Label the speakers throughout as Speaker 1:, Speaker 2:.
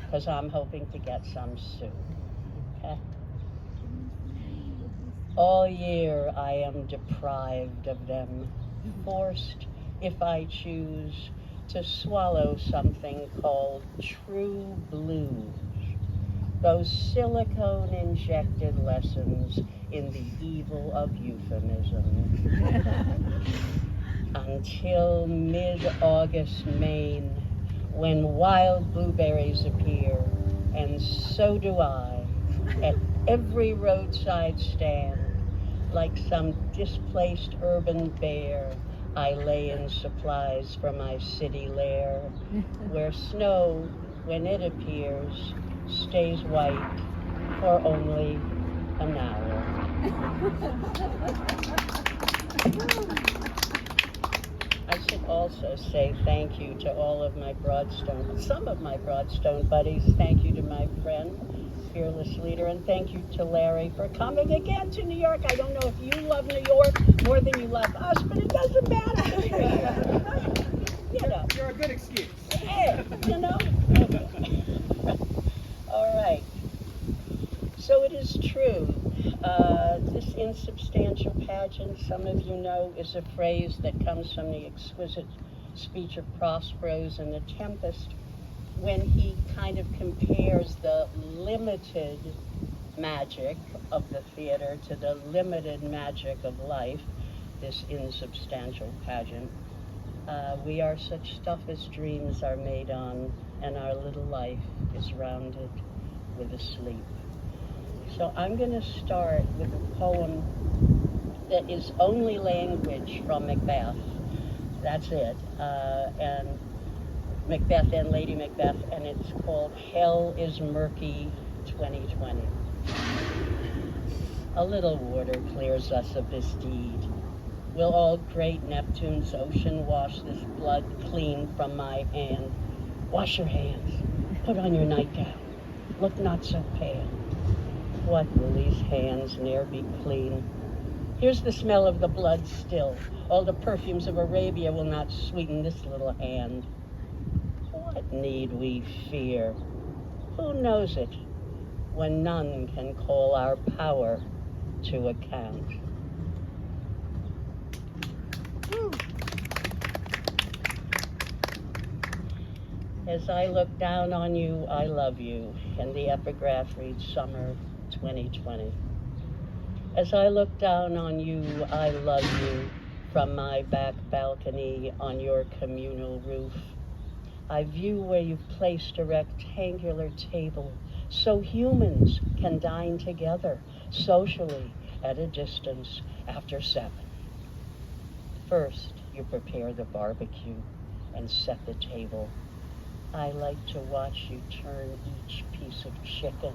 Speaker 1: because I'm hoping to get some soon. Okay? All year I am deprived of them, forced, if I choose, to swallow something called true blues. Those silicone-injected lessons in the evil of euphemism. Until mid-August Maine, when wild blueberries appear, and so do I, at every roadside stand, like some displaced urban bear, I lay in supplies for my city lair, where snow, when it appears, stays white for only an hour. I should also say thank you to all of my Broadstone, some of my Broadstone buddies. Thank you to my friend, fearless leader, and thank you to Larry for coming again to New York. I don't know if you love New York more than you love us, but it doesn't matter. You know.
Speaker 2: You're a good excuse.
Speaker 1: Hey, you know? All right. So it is true. This insubstantial pageant, some of you know, is a phrase that comes from the exquisite speech of Prospero's in The Tempest, when he kind of compares the limited magic of the theater to the limited magic of life, this insubstantial pageant. We are such stuff as dreams are made on, and our little life is rounded with a sleep. So I'm going to start with a poem that is only language from Macbeth. That's it. And Macbeth and Lady Macbeth, and it's called Hell is Murky 2020. A little water clears us of this deed. Will all great Neptune's ocean wash this blood clean from my hand? Wash your hands, put on your nightgown, look not so pale. What will these hands ne'er be clean? Here's the smell of the blood still. All the perfumes of Arabia will not sweeten this little hand. What need we fear? Who knows it, when none can call our power to account? As I look down on you, I love you, and the epigraph reads Summer 2020. As I look down on you, I love you, from my back balcony on your communal roof. I view where you've placed a rectangular table so humans can dine together socially at a distance after 7. First, you prepare the barbecue and set the table. I like to watch you turn each piece of chicken.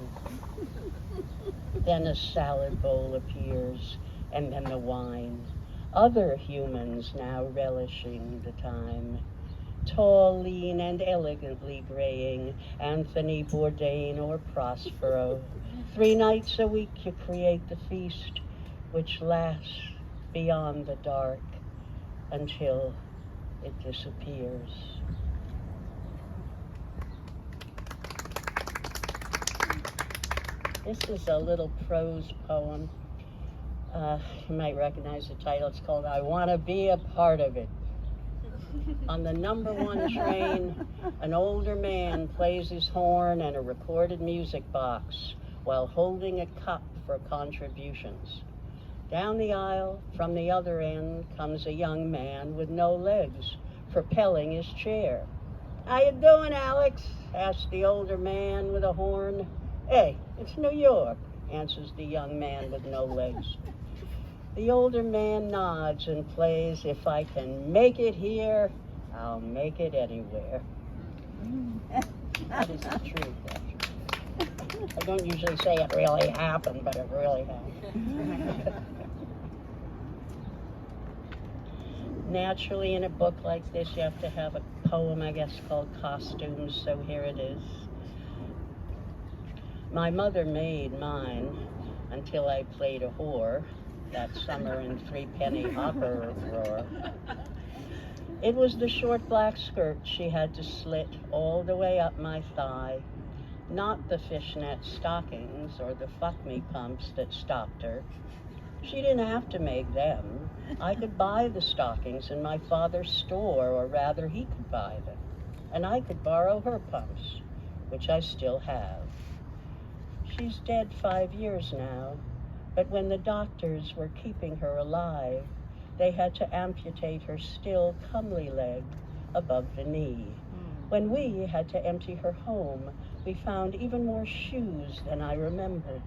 Speaker 1: Then a salad bowl appears, and then the wine. Other humans now relishing the time. Tall, lean, and elegantly graying, Anthony Bourdain or Prospero. 3 nights a week you create the feast, which lasts beyond the dark until it disappears. This is a little prose poem. You might recognize the title. It's called I Want to Be a Part of It. On the number 1 train, an older man plays his horn and a recorded music box while holding a cup for contributions. Down the aisle, from the other end, comes a young man with no legs, propelling his chair. "How you doing, Alex?" asks the older man with a horn. "Hey, it's New York," answers the young man with no legs. The older man nods and plays, "If I can make it here, I'll make it anywhere." That is the truth, actually. I don't usually say it really happened, but it really happened. Naturally, in a book like this, you have to have a poem, I guess, called Costumes, so here it is. My mother made mine until I played a whore that summer in 3-penny opera drawer. It was the short black skirt she had to slit all the way up my thigh, not the fishnet stockings or the fuck-me pumps that stopped her. She didn't have to make them. I could buy the stockings in my father's store, or rather he could buy them. And I could borrow her pumps, which I still have. She's dead 5 years now, but when the doctors were keeping her alive, they had to amputate her still comely leg above the knee. When we had to empty her home, we found even more shoes than I remembered,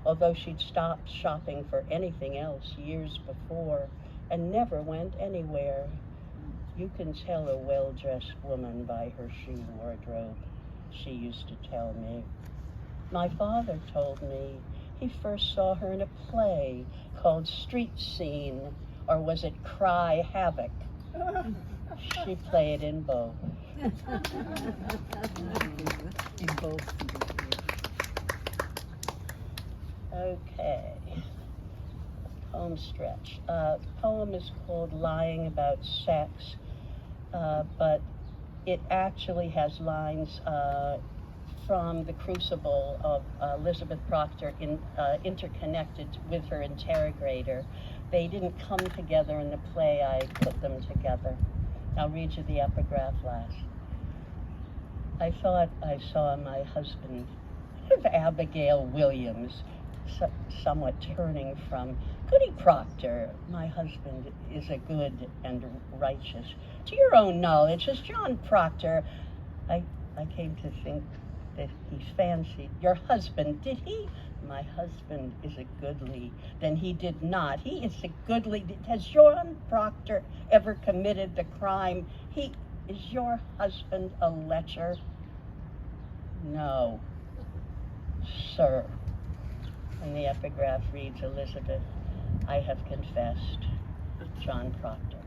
Speaker 1: although she'd stopped shopping for anything else years before and never went anywhere. You can tell a well-dressed woman by her shoe wardrobe, she used to tell me. My father told me he first saw her in a play called Street Scene, or was it Cry Havoc? She played in both.
Speaker 2: In both.
Speaker 1: Okay. Poem stretch. Poem is called Lying About Sex, but it actually has lines from The Crucible of Elizabeth Proctor interconnected with her interrogator. They didn't come together in the play, I put them together. I'll read you the epigraph last. I thought I saw my husband, Abigail Williams, somewhat turning from Goody Proctor. My husband is a good and righteous. To your own knowledge, as John Proctor, I came to think that he fancied your husband. Did he? My husband is a goodly. Then he did not. He is a goodly. Has John Proctor ever committed the crime? Is your husband a lecher? No, sir. And the epigraph reads, Elizabeth, I have confessed. John Proctor.